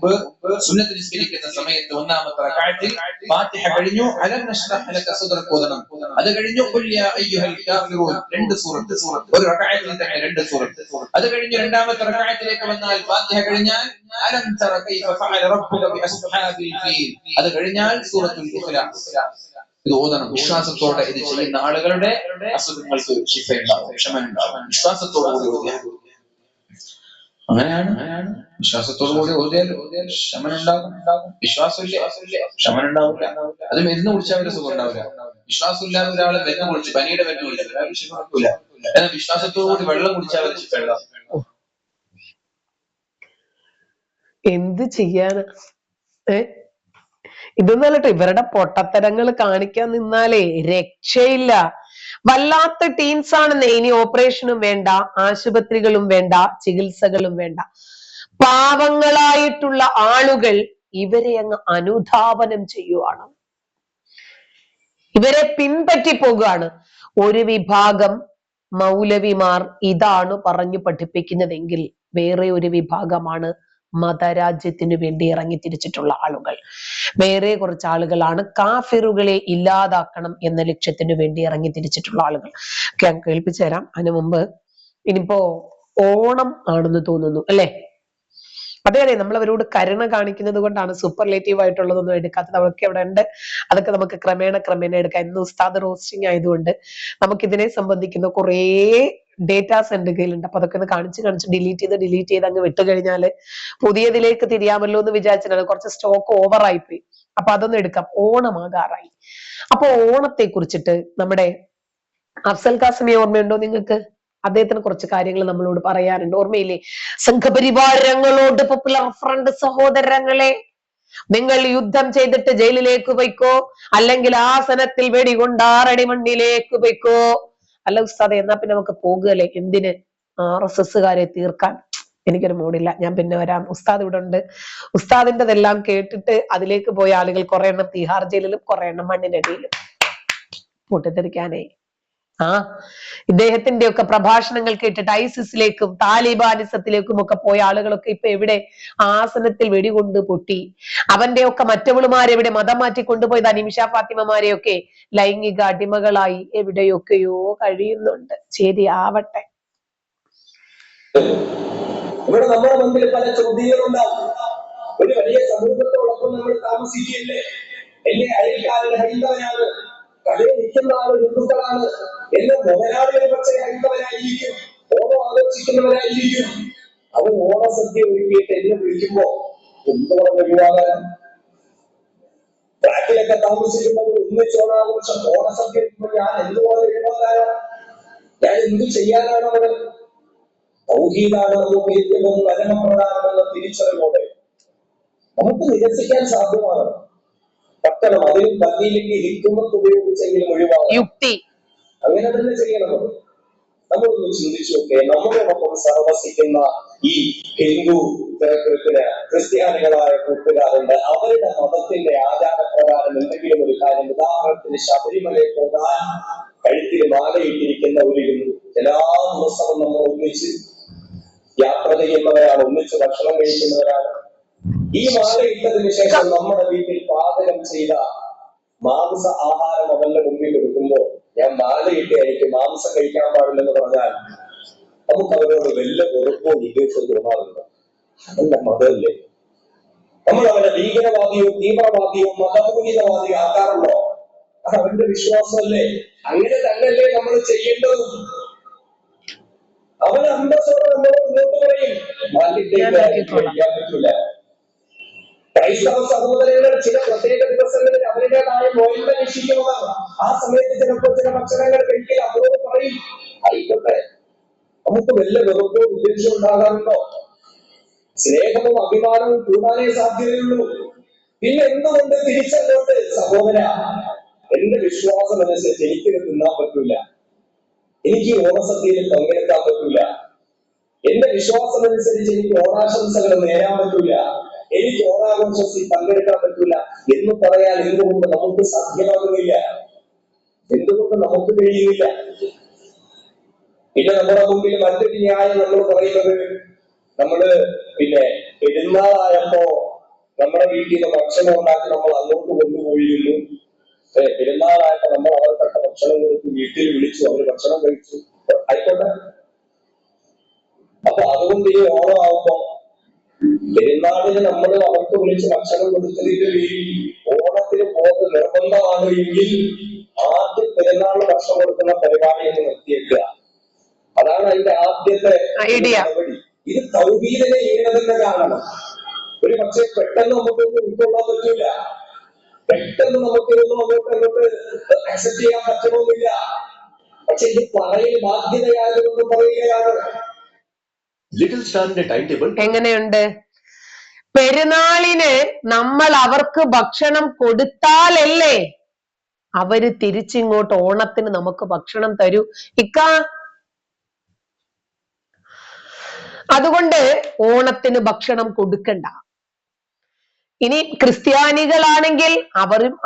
മുമ്പ് സുന്നത്ത് നിസ്കരിക്കുന്ന സമയത്ത് ഒന്നാമത്തെ റക്അത്തിൽ ഫാത്തിഹ കഴിഞ്ഞു അലം നശ്റഹ് ലക സദ്റക ഓതണം. അത് കഴിഞ്ഞു ഖുൽ യാ അയ്യുഹൽ കാഫിറൂൻ 2 സൂറത്ത്, ഒരു റക്അത്തിൽ തന്നെ 2 സൂറത്ത്. അത് കഴിഞ്ഞു രണ്ടാമത്തെ റക്അത്തിലേക്ക് വന്നാൽ ഫാത്തിഹ കഴിഞ്ഞാൽ അലം തറ കൈഫ ഫഅല റബ്ബുക ബി അസ്ഹാബിൽ ഫീൽ. അത് കഴിഞ്ഞാൽ സൂറത്തുൽ ഇഖ്ലാസ്. ഇത് ഓതണം. വിശ്വാസത്തോടെ ഇത് ചെയ്യുന്ന ആളുകളുടെ അസുഖങ്ങൾക്ക് ശിഫയുണ്ടാവും, ക്ഷമനുണ്ടാവും. വിശ്വാസത്തോടുകൂടി ഓതിയാൽ അങ്ങനെയാണ്. വിശ്വാസത്തോടുകൂടി ഓതിയാൽ ക്ഷമനുണ്ടാകും. വിശ്വാസമില്ല ക്ഷമനുണ്ടാവില്ല. അത് മരുന്ന് കുടിച്ചാൽ ഒരു സുഖം ഉണ്ടാവില്ല. വിശ്വാസമില്ലാതെ ഒരാള് മരുന്ന് കുടിച്ച് പനിയുടെ മരുന്ന് കുടിച്ചാൽ അയാൾക്ക് ശിഫ കിട്ടൂല. എന്നാൽ വിശ്വാസത്തോടുകൂടി വെള്ളം കുടിച്ചാൽ ഒരു ശിഫ ഉണ്ടാവും. എന്ത് ചെയ്യാന്? ഇതൊന്നല്ലട്ടോ, ഇവരുടെ പൊട്ടത്തരങ്ങൾ കാണിക്കാൻ നിന്നാലേ രക്ഷയില്ല. വല്ലാത്ത ടീംസ് ആണെന്നേ. ഇനി ഓപ്പറേഷനും വേണ്ട, ആശുപത്രികളും വേണ്ട, ചികിത്സകളും വേണ്ട. പാവങ്ങളായിട്ടുള്ള ആളുകൾ ഇവരെ അങ്ങ് അനുധാവനം ചെയ്യുവാണ്, ഇവരെ പിൻപറ്റി പോകുകയാണ്. ഒരു വിഭാഗം മൗലവിമാർ ഇതാണ് പറഞ്ഞു പഠിപ്പിക്കുന്നതെങ്കിൽ വേറെ ഒരു വിഭാഗമാണ് മതരാജ്യത്തിനു വേണ്ടി ഇറങ്ങി തിരിച്ചിട്ടുള്ള ആളുകൾ. വേറെ കുറച്ച് ആളുകളാണ് കാഫിറുകളെ ഇല്ലാതാക്കണം എന്ന ലക്ഷ്യത്തിനു വേണ്ടി ഇറങ്ങി തിരിച്ചിട്ടുള്ള ആളുകൾ. ഞാൻ കേൾപ്പിച്ചു തരാം. അതിനു മുമ്പ് ഇനിയിപ്പോ ഓണം ആണെന്ന് തോന്നുന്നു അല്ലെ? അതെ, നമ്മൾ അവരോട് കരുണ കാണിക്കുന്നത് കൊണ്ടാണ് സൂപ്പർലേറ്റീവ് ആയിട്ടുള്ളതൊന്നും എടുക്കാത്തത്. അതൊക്കെ അവിടെ ഉണ്ട്. അതൊക്കെ നമുക്ക് ക്രമേണ എടുക്കാം. ഇന്ന് ഉസ്താദ് റോസ്റ്റിംഗ് ആയതുകൊണ്ട് നമുക്ക് ഇതിനെ സംബന്ധിക്കുന്ന കുറേ ഡേറ്റാസ് എന്റെ കയ്യിലുണ്ട്. അപ്പൊ അതൊക്കെ ഒന്ന് കാണിച്ച് ഡിലീറ്റ് ചെയ്ത് അങ്ങ് വിട്ടുകഴിഞ്ഞാല് പുതിയതിലേക്ക് തിരിയാമല്ലോ എന്ന് വിചാരിച്ചിട്ടാണ്. കുറച്ച് സ്റ്റോക്ക് ഓവർ ആയിപ്പോയി. അപ്പൊ അതൊന്നും എടുക്കാം. ഓണമാകാറായി. അപ്പൊ ഓണത്തെ കുറിച്ചിട്ട് നമ്മുടെ അഫ്സൽ കാസിമിയെ ഓർമ്മയുണ്ടോ നിങ്ങൾക്ക്? അദ്ദേഹത്തിന് കുറച്ച് കാര്യങ്ങൾ നമ്മളോട് പറയാറുണ്ട്, ഓർമ്മയില്ലേ? സംഘപരിവാരങ്ങളോട് പോപ്പുലർ ഫ്രണ്ട് സഹോദരങ്ങളെ, നിങ്ങൾ യുദ്ധം ചെയ്തിട്ട് ജയിലിലേക്ക് പോയിക്കോ, അല്ലെങ്കിൽ ആസനത്തിൽ വെടികൊണ്ടാറടി മണ്ണിലേക്ക് പോയിക്കോ. അല്ല ഉസ്താദെ, എന്നാ പിന്നെ നമുക്ക് പോകുകയല്ലേ? എന്തിന്? RSSകാരെ തീർക്കാൻ. എനിക്കൊരു മൂടില്ല, ഞാൻ പിന്നെ വരാം. ഉസ്താദ് ഇവിടെ ഉണ്ട്. ഉസ്താദിൻ്റെതെല്ലാം കേട്ടിട്ട് അതിലേക്ക് പോയ ആളുകൾ കുറെ എണ്ണം തിഹാർ ജയിലിലും കുറെ എണ്ണം മണ്ണിനടിയിലും. പൊട്ടിത്തെറിക്കാനേ. ഇദ്ദേഹത്തിന്റെ ഒക്കെ പ്രഭാഷണങ്ങൾ കേട്ടിട്ട് ഐസിസിലേക്കും താലിബാനിസത്തിലേക്കും ഒക്കെ പോയ ആളുകളൊക്കെ ഇപ്പൊ എവിടെ? ആസനത്തിൽ വെടികൊണ്ട് പൊട്ടി. അവന്റെ ഒക്കെ മറ്റവളുമാരെവിടെ? മതം മാറ്റി കൊണ്ടുപോയത് നിമിഷ ഫാത്തിമമാരെയൊക്കെ ലൈംഗിക അടിമകളായി എവിടെയൊക്കെയോ കഴിയുന്നുണ്ട്. ശരിയാവട്ടെ. ഇവിടെ നമ്മുടെ മുമ്പിൽ പല ചോദ്യങ്ങളുണ്ടാവും. ഒരു വലിയ സമൂഹത്തോടൊപ്പം നമ്മൾ താമസിക്കുകയല്ലേ? എന്റെ അയൽക്കാരൻ ഹൈന്ദവനാണ്, കടയിൽ നിൽക്കുന്ന ആള് ഹിന്ദുക്കളാണ്, എന്റെ മുതലാളികൾ പക്ഷേ ഹൈന്ദവനായിരിക്കും, ഓണം ആലോചിക്കുന്നവരായിരിക്കും. അവൻ ഓണസദ്യ ഒരുക്കിയിട്ട് എന്നെ വിളിക്കുമ്പോ എന്ത് പറഞ്ഞ വിവാഹം? ഫ്ലാറ്റിലൊക്കെ താമസിക്കുന്നവർ ഒന്നിച്ചോണാഘോഷം ഓണസദ്യ ഞാൻ എന്തുപോലെ വിവാഹം? ഞാൻ എന്തു ചെയ്യാനാണ് അവന്? തൗഹീദാണ് നമുക്ക് ഏറ്റവും പരമപ്രധാനമെന്ന തിരിച്ചറിവോടെ നമുക്ക് നിരസിക്കാൻ സാധ്യമാണ്. പറ്റണം, അതിനും പറ്റിയില്ലെങ്കിൽ ഹിക്മത്ത് ഉപയോഗിച്ചെങ്കിലും ഒഴിവാക്കണം. അങ്ങനെ തന്നെ ചെയ്യണം. നമ്മളൊന്ന് ചിന്തിച്ചു നോക്കെ, നമ്മളോടൊപ്പം സഹവസിക്കുന്ന ഈ ഹിന്ദു ക്രിസ്ത്യാനികളായ കൂട്ടുകാരുണ്ട്. അവരുടെ മതത്തിന്റെ ആചാരപ്രകാരം എന്തെങ്കിലും ഒരു കാര്യം, ഉദാഹരണത്തിന് ശബരിമലയെ പോകാൻ കഴുത്തിൽ മാലയിട്ടിരിക്കുന്ന ഒരു ഹിന്ദു, എല്ലാ ദിവസവും നമ്മൾ ഒന്നിച്ച് യാത്ര ചെയ്യുന്നവരാണ്, ഒന്നിച്ച് ഭക്ഷണം കഴിക്കുന്നവരാണ്. ഈ മാല ഇട്ടതിന് ശേഷം നമ്മുടെ വീട്ടിൽ പാചകം ചെയ്ത മാംസ ആഹാരം അവന്റെ മുമ്പിൽ കൊടുക്കുമ്പോ ഞാൻ മാലയിട്ട് എനിക്ക് മാംസം കഴിക്കാൻ പാടില്ലെന്ന് പറഞ്ഞാൽ നമുക്ക് അവരോട് വല്ല വെറുപ്പോ വിദ്വേഷവും തോന്നാറുണ്ട്. അവന്റെ മതമല്ലേ? നമ്മൾ അവന്റെ ഭീകരവാദിയോ തീവ്രവാദിയോ മതപൂരിതവാദിയോ ആക്കാറുണ്ടോ? അവന്റെ വിശ്വാസമല്ലേ? അങ്ങനെ തന്നെയല്ലേ നമ്മൾ ചെയ്യേണ്ടതും. അവന് അന്തസ്സോടെ നമ്മൾ മുന്നോട്ട് പറയും, പറ്റില്ല. ക്രൈസ്തവ സഹോദരങ്ങൾ ചില പ്രത്യേക ദിവസങ്ങളിൽ അവരുടേതായ നോയമ്പ് രക്ഷിക്കുന്നതാണ്. ആ സമയത്ത് ചിലപ്പോൾ ചില ഭക്ഷണങ്ങൾ കഴിക്കുക, അവരോട് പറയും ആയിക്കോട്ടെ. നമുക്ക് വല്ല വെറുപ്പോ ഉദ്ദേശം ഉണ്ടാകാറുണ്ടോ? സ്നേഹവും അഭിമാനവും കൂടാനേ സാധ്യതയുള്ളൂ. പിന്നെ എന്തുകൊണ്ട് തിരിച്ചങ്ങോട്ട് സഹോദര, എന്റെ വിശ്വാസം അനുസരിച്ച് എനിക്കിത് തിന്നാൻ പറ്റൂല, എനിക്ക് ഓണസദ്യയിൽ പങ്കെടുക്കാൻ പറ്റൂല, എന്റെ വിശ്വാസം അനുസരിച്ച് എനിക്ക് ഓണാശംസകൾ നേരാൻ പറ്റൂല, എനിക്ക് ഓണാഘോഷത്തിൽ പങ്കെടുക്കാൻ പറ്റൂല എന്ന് പറയാൻ എന്തുകൊണ്ട് നമുക്ക് സാധ്യമാകുന്നില്ല? എന്തുകൊണ്ട് നമുക്ക് കഴിയുന്നില്ല? പിന്നെ നമ്മുടെ മുമ്പിൽ മറ്റൊരു ന്യായം നമ്മൾ പറയുന്നത്, നമ്മള് പിന്നെ പെരുന്നാളായപ്പോ നമ്മുടെ വീട്ടിൽ നിന്ന് ഭക്ഷണം ഉണ്ടാക്കി നമ്മൾ അങ്ങോട്ട് കൊണ്ടുപോയിരുന്നു. പെരുന്നാളായപ്പോ നമ്മൾ അവർക്കൊക്കെ ഭക്ഷണം കൊടുത്ത് വീട്ടിൽ വിളിച്ചു, അവര് ഭക്ഷണം കഴിച്ചു, ആയിക്കോട്ടെ. അപ്പൊ അതുകൊണ്ട് ഈ ഓണമാകുമ്പോ പെരുന്നാളിന് നമ്മൾ അവർക്ക് വിളിച്ച് ഭക്ഷണം കൊടുത്തതിന്റെ പേരിൽ ഓണത്തിന് പോക്ക് നിർബന്ധമാണ് എങ്കിൽ ആദ്യം പെരുന്നാളിന് ഭക്ഷണം കൊടുക്കുന്ന പരിപാടി എന്ന് നിർത്തിയേക്കുക. അതാണ് അതിന്റെ ആദ്യത്തെ നടപടി. ഇത് തൗഹീദിനെ ചെയ്യുന്നതിന്റെ കാരണം. ഒരു പക്ഷേ പെട്ടെന്ന് നമുക്കൊന്നും ഉൾക്കൊള്ളാൻ പറ്റില്ല, പെട്ടെന്ന് നമുക്ക് ഇതൊന്നും അങ്ങോട്ട് അക്സെപ്റ്റ് ചെയ്യാൻ പറ്റണമെന്നില്ല. പക്ഷെ ഇത് പറയൽ ബാധ്യതയായതുകൊണ്ട് പറയുകയാണ്. ലിറ്റിൽ സ്റ്റാറിന്റെ ടൈം ടേബിൾ എങ്ങനെയുണ്ട്? പെരുന്നാളിന് നമ്മൾ അവർക്ക് ഭക്ഷണം കൊടുത്താലല്ലേ അവര് തിരിച്ചിങ്ങോട്ട് ഓണത്തിന് നമുക്ക് ഭക്ഷണം തരൂ ഇക്ക. അതുകൊണ്ട് ഓണത്തിന് ഭക്ഷണം കൊടുക്കണ്ട. ഇനി ക്രിസ്ത്യാനികളാണെങ്കിൽ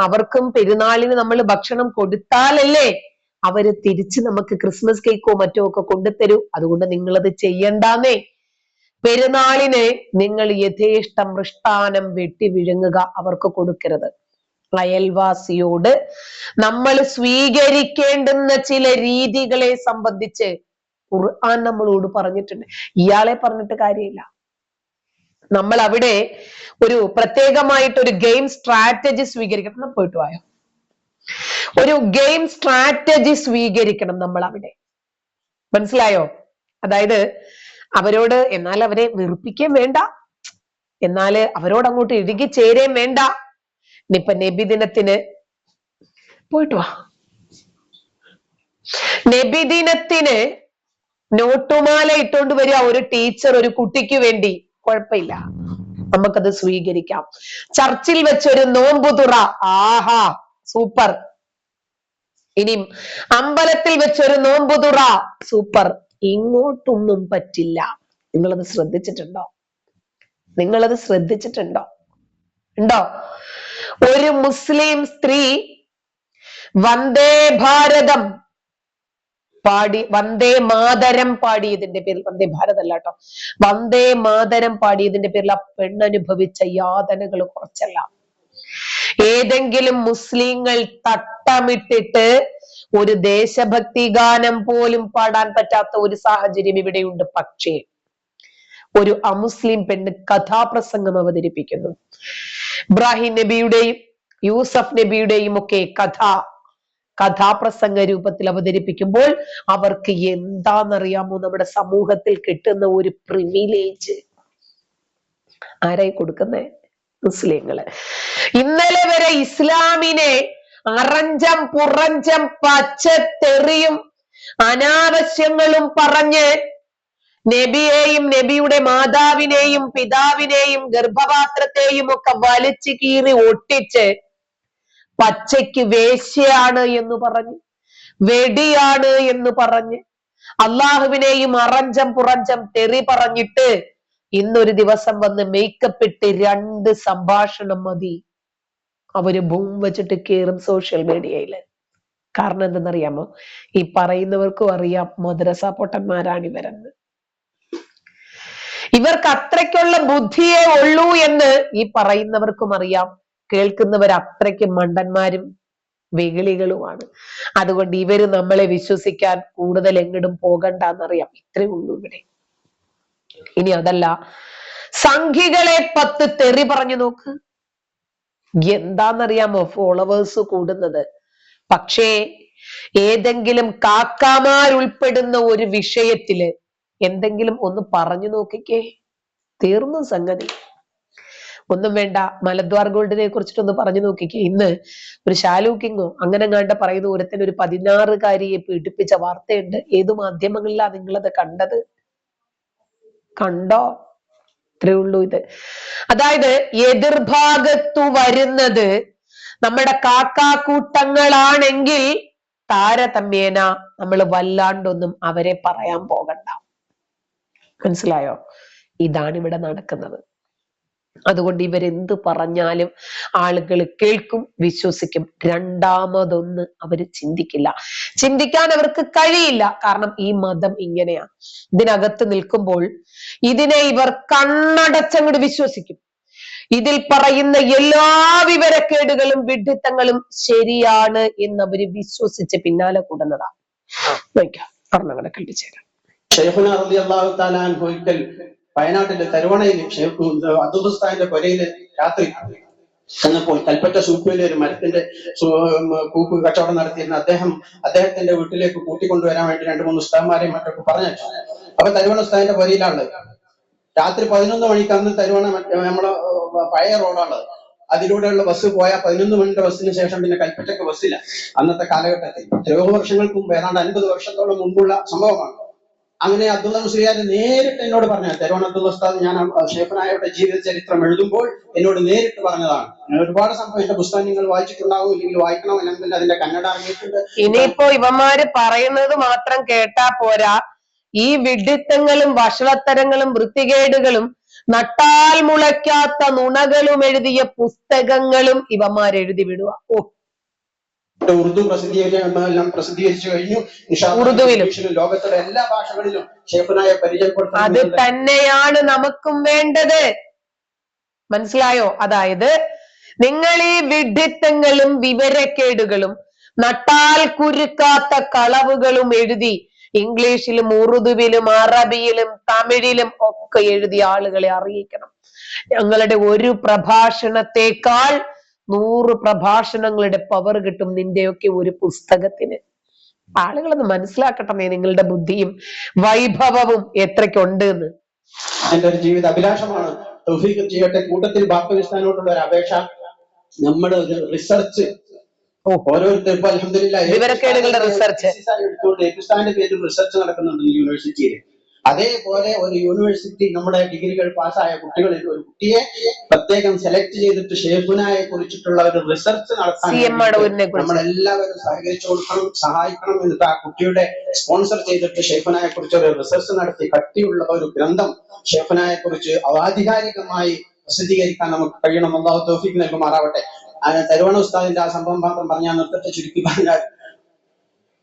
അവർക്കും പെരുന്നാളിന് നമ്മൾ ഭക്ഷണം കൊടുത്താലല്ലേ അവര് തിരിച്ച് നമുക്ക് ക്രിസ്മസ് കേക്കോ മറ്റോ ഒക്കെ കൊണ്ടുതരൂ. അതുകൊണ്ട് നിങ്ങളത് ചെയ്യണ്ടാന്നേ. പെരുന്നാളിന് നിങ്ങൾ യഥേഷ്ടം മൃഷ്ടാനം വെട്ടി വിഴുങ്ങുക, അവർക്ക് കൊടുക്കരുത്. അയൽവാസിയോട് നമ്മൾ സ്വീകരിക്കേണ്ടുന്ന ചില രീതികളെ സംബന്ധിച്ച് ഖുർആൻ നമ്മളോട് പറഞ്ഞിട്ടുണ്ട്. ഇയാളെ പറഞ്ഞിട്ട് കാര്യമില്ല. നമ്മൾ അവിടെ ഒരു പ്രത്യേകമായിട്ട് ഒരു ഗെയിം സ്ട്രാറ്റജി സ്വീകരിക്കണം. പോയിട്ട് പോയോ? ഒരു ഗെയിം സ്ട്രാറ്റജി സ്വീകരിക്കണം നമ്മൾ അവിടെ, മനസ്സിലായോ? അതായത് അവരോട് എന്നാൽ അവരെ വെറുപ്പിക്കുകയും വേണ്ട, എന്നാല് അവരോട് അങ്ങോട്ട് ഇഴുകി ചേരുകയും വേണ്ട. ഇനിയിപ്പൊ നബിദിനത്തിന് പോയിട്ട് വാ, നബിദിനത്തിന് നോട്ടുമാല ഇട്ടുകൊണ്ട് വരിക ഒരു ടീച്ചർ ഒരു കുട്ടിക്ക് വേണ്ടി, കുഴപ്പമില്ല, നമുക്കത് സ്വീകരിക്കാം. ചർച്ചിൽ വെച്ചൊരു നോമ്പുതുറ, ആഹാ സൂപ്പർ. ഇനി അമ്പലത്തിൽ വെച്ചൊരു നോമ്പുതുറ, സൂപ്പർ. ഇങ്ങോട്ടൊന്നും പറ്റില്ല. നിങ്ങളത് ശ്രദ്ധിച്ചിട്ടുണ്ടോ? നിങ്ങളത് ശ്രദ്ധിച്ചിട്ടുണ്ടോ? ഉണ്ടോ? ഒരു മുസ്ലിം സ്ത്രീ വന്ദേ ഭാരതം പാടി, വന്ദേ മാതരം പാടിയതിന്റെ പേരിൽ, വന്ദേ ഭാരത് അല്ല കേട്ടോ, വന്ദേ മാതരം പാടിയതിന്റെ പേരിൽ ആ പെണ്ണനുഭവിച്ച യാതനകൾ കുറച്ചല്ല. ഏതെങ്കിലും മുസ്ലിങ്ങൾ തട്ടമിട്ടിട്ട് ഒരു ദേശഭക്തി ഗാനം പോലും പാടാൻ പറ്റാത്ത ഒരു സാഹചര്യം ഇവിടെയുണ്ട്. പക്ഷേ ഒരു അമുസ്ലിം പെണ്ണ് കഥാപ്രസംഗം അവതരിപ്പിക്കുന്നു. ഇബ്രാഹിം നബിയുടെയും യൂസഫ് നബിയുടെയും ഒക്കെ കഥാപ്രസംഗ രൂപത്തിൽ അവതരിപ്പിക്കുമ്പോൾ അവർക്ക് എന്താണെന്നറിയാമോ നമ്മുടെ സമൂഹത്തിൽ കിട്ടുന്ന ഒരു പ്രിവിലേജ്? ആരായി കൊടുക്കുന്നേ? മുസ്ലിങ്ങള്. ഇന്നലെ വരെ ഇസ്ലാമിനെ അറഞ്ചം പുറഞ്ചം പച്ചത്തെറിയും അനാവശ്യങ്ങളും പറഞ്ഞ് നബിയെയും നബിയുടെ മാതാവിനെയും പിതാവിനെയും ഗർഭപാത്രത്തെയും ഒക്കെ വലിച്ചു കീറി ഒട്ടിച്ച് പച്ചയ്ക്ക് വേശ്യയാണ് എന്ന് പറഞ്ഞ്, വെടിയാണ് എന്ന് പറഞ്ഞ്, അള്ളാഹുവിനെയും അറഞ്ചം പുറഞ്ചം തെറി പറഞ്ഞിട്ട് ഇന്നൊരു ദിവസം വന്ന് മേക്കപ്പ് ഇട്ട് 2 സംഭാഷണം മതി, അവര് ബൂം വെച്ചിട്ട് കേറും സോഷ്യൽ മീഡിയയില്. കാരണം എന്തെന്നറിയാമോ? ഈ പറയുന്നവർക്കും അറിയാം മദ്രസ പൊട്ടന്മാരാണ് ഇവരെന്ന്. ഇവർക്ക് അത്രയ്ക്കുള്ള ബുദ്ധിയേ ഉള്ളൂ എന്ന് ഈ പറയുന്നവർക്കും അറിയാം. കേൾക്കുന്നവർ അത്രയ്ക്ക് മണ്ടന്മാരും വെകിളികളുമാണ്. അതുകൊണ്ട് ഇവര് നമ്മളെ വിശ്വസിക്കാൻ കൂടുതൽ എങ്ങടും പോകണ്ടെന്നറിയാം. ഇത്രേ ഉള്ളൂ ഇവിടെ. ഇനി അതല്ല, സംഘികളെ 10 തെറി പറഞ്ഞു നോക്ക്. എന്താന്നറിയാമോ ഫോളോവേഴ്സ് കൂടുന്നത്? പക്ഷേ ഏതെങ്കിലും കാക്കാമാരുൾപ്പെടുന്ന ഒരു വിഷയത്തില് എന്തെങ്കിലും ഒന്ന് പറഞ്ഞു നോക്കിക്കേ, തീർന്നു സംഗതി. ഒന്നും വേണ്ട, മലദ്വാർ ഗോൾഡിനെ കുറിച്ചിട്ടൊന്ന് പറഞ്ഞു നോക്കിക്കേ. ഇന്ന് ഒരു ഷാലൂക്കിങ്ങോ അങ്ങനെ കണ്ട പറയുന്ന ഒരുത്തിന് ഒരു 16-കാരിയെ പീഡിപ്പിച്ച വാർത്തയുണ്ട്. ഏതു മാധ്യമങ്ങളിലാ നിങ്ങളത് കണ്ടത്? കണ്ടോ? ഇത്രേ ഉള്ളൂ ഇത്. അതായത് എതിർഭാഗത്തു വരുന്നത് നമ്മുടെ കാക്കാക്കൂട്ടങ്ങളാണെങ്കിൽ താരതമ്യേന നമ്മൾ വല്ലാണ്ടൊന്നും അവരെ പറയാൻ പോകണ്ട. മനസ്സിലായോ? ഇതാണ് ഇവിടെ നടക്കുന്നത്. അതുകൊണ്ട് ഇവരെന്ത് പറഞ്ഞാലും ആളുകൾ കേൾക്കും, വിശ്വസിക്കും. രണ്ടാമതൊന്ന് അവര് ചിന്തിക്കില്ല, ചിന്തിക്കാൻ അവർക്ക് കഴിയില്ല. കാരണം ഈ മതം ഇങ്ങനെയാ. ഇതിനകത്ത് നിൽക്കുമ്പോൾ ഇതിനെ ഇവർ കണ്ണടച്ചങ്ങോട്ട് വിശ്വസിക്കും. ഇതിൽ പറയുന്ന എല്ലാ വിവരക്കേടുകളും വിഡ്ഢിത്തങ്ങളും ശരിയാണ് എന്ന് അവര് വിശ്വസിച്ച് പിന്നാലെ കൂടുന്നതാണ്. പറഞ്ഞങ്ങനെ കണ്ടിച്ചേരാം. ഷെയ്ഖുന റളിയല്ലാഹു തആല അൻഹു ഒരിക്കൽ വയനാട്ടിലെ തരുവണയിൽ അബ്ദുൽ കൊലയില് രാത്രി ചെന്നപ്പോൾ കൽപ്പറ്റ സൂപ്പിലെ ഒരു മരത്തിന്റെ കൂപ്പ് കച്ചവടം നടത്തിയിരുന്ന അദ്ദേഹത്തിന്റെ വീട്ടിലേക്ക് കൂട്ടിക്കൊണ്ടുവരാൻ വേണ്ടി 2-3 ഉസ്താദന്മാരെയും മറ്റൊക്കെ പറഞ്ഞു. അപ്പൊ തരുവണ ഉസ്താദിന്റെ പൊരയിലാണ്. രാത്രി 11 മണിക്ക് അന്ന് തരുവണ നമ്മളെ പഴയ റോഡാണ്, അതിലൂടെയുള്ള ബസ് പോയാൽ 11 മണിന്റെ ബസ്സിന് ശേഷം പിന്നെ കൽപ്പറ്റയ്ക്ക് ബസ്സില്ല. അന്നത്തെ കാലഘട്ടത്തിൽ എത്രയോ വർഷങ്ങൾക്ക് മുമ്പ്, ഏതാണ്ട് 50 വർഷത്തോളം മുമ്പുള്ള സംഭവമാണ്. അങ്ങനെ അബ്ദുള്ള മുസ്ലിയാർ നേരിട്ട് എന്നോട് പറഞ്ഞു, തരുവണ അബ്ദുള്ള ഉസ്താദ് ഞാൻ ഷെയ്ഖുനായുടെ ജീവിത ചരിത്രം എഴുതുമ്പോൾ എന്നോട് നേരിട്ട് പറഞ്ഞതാണ്. ഞാൻ ഒരുപാട് സംഭവം എന്റെ പുസ്തകം നിങ്ങൾ വായിച്ചിട്ടുണ്ടാവും, ഇല്ലെങ്കിൽ വായിക്കണം, അല്ലെങ്കിൽ അതിന്റെ കന്നഡ ഇറങ്ങിയിട്ടുണ്ട്. ഇനിയിപ്പോ ഇവന്മാര് പറയുന്നത് മാത്രം കേട്ടാ പോരാ, ഈ വിഡ്ഢിത്തങ്ങളും വഷളത്തരങ്ങളും വൃത്തികേടുകളും നട്ടാൽ മുളയ്ക്കാത്ത നുണകളും എഴുതിയ പുസ്തകങ്ങളും ഇവന്മാരെഴുതി വിടുക. ഉറുദു പ്രസിദ്ധീകരിച്ചു കഴിഞ്ഞു. ലോകത്തിലെ എല്ലാ ഭാഷകളിലും ഷെയ്ഖുനായെ പരിചയപ്പെടുത്താൻ അത് തന്നെയാണ് നമുക്കും വേണ്ടത്. മനസ്സിലായോ? അതായത് നിങ്ങൾ ഈ വിഡ്ഢിത്തങ്ങളും വിവരക്കേടുകളും നട്ടാൽ കുരുക്കാത്ത കളവുകളും എഴുതി ഇംഗ്ലീഷിലും ഉറുദുവിലും അറബിയിലും തമിഴിലും ഒക്കെ എഴുതിയ ആളുകളെ അറിയിക്കണം. ഞങ്ങളുടെ ഒരു പ്രഭാഷണത്തെക്കാൾ 100 പ്രഭാഷണങ്ങളുടെ പവർ കിട്ടും നിന്റെയൊക്കെ ഒരു പുസ്തകത്തിന്. ആളുകളൊന്ന് മനസ്സിലാക്കട്ടെ നിങ്ങളുടെ ബുദ്ധിയും വൈഭവവും എത്രയ്ക്കുണ്ട് എന്ന്. എന്റെ ഒരു ജീവിത അഭിലാഷമാണ്. തൗഫീഖ് ചെയ്യട്ടെ. കൂട്ടത്തിൽ പാകിസ്ഥാനോട്ടുള്ള ഒരു അപേക്ഷ, നമ്മുടെ ഒരു റിസർച്ച് ഓരോരുത്തർ ഇപ്പൊ അൽഹംദുലില്ലാഹ് വിവരക്കേടുകളുടെ റിസർച്ച് എടുത്തുകൊണ്ട് പാകിസ്ഥാന്റെ പേരിൽ റിസർച്ച് നടക്കുന്നുണ്ട് യൂണിവേഴ്സിറ്റിയിൽ. അതേപോലെ ഒരു യൂണിവേഴ്സിറ്റി നമ്മുടെ ഡിഗ്രികൾ പാസ്സായ കുട്ടികളിൽ ഒരു കുട്ടിയെ പ്രത്യേകം സെലക്ട് ചെയ്തിട്ട് ഷെയ്ഖുനായെ കുറിച്ചിട്ടുള്ള ഒരു റിസർച്ച് നടത്താൻ നമ്മളെല്ലാവരും സഹകരിച്ചു കൊടുക്കണം, സഹായിക്കണം. എന്നിട്ട് ആ കുട്ടിയുടെ സ്പോൺസർ ചെയ്തിട്ട് ഷെയ്ഖുനായെ കുറിച്ച് ഒരു റിസർച്ച് നടത്തി കട്ടിയുള്ള ഒരു ഗ്രന്ഥം ഷെയ്ഖുനായെ കുറിച്ച് ആധികാരികമായി പ്രസിദ്ധീകരിക്കാൻ നമുക്ക് കഴിയണം. അല്ലാഹു തൗഫീഖ് നൽകുമാറാവട്ടെ. തരുവണ ഉസ്താദിന്റെ ആ സംഭവം മാത്രം പറഞ്ഞാൽ നിർത്തട്ടെ. ചുരുക്കി പറഞ്ഞാൽ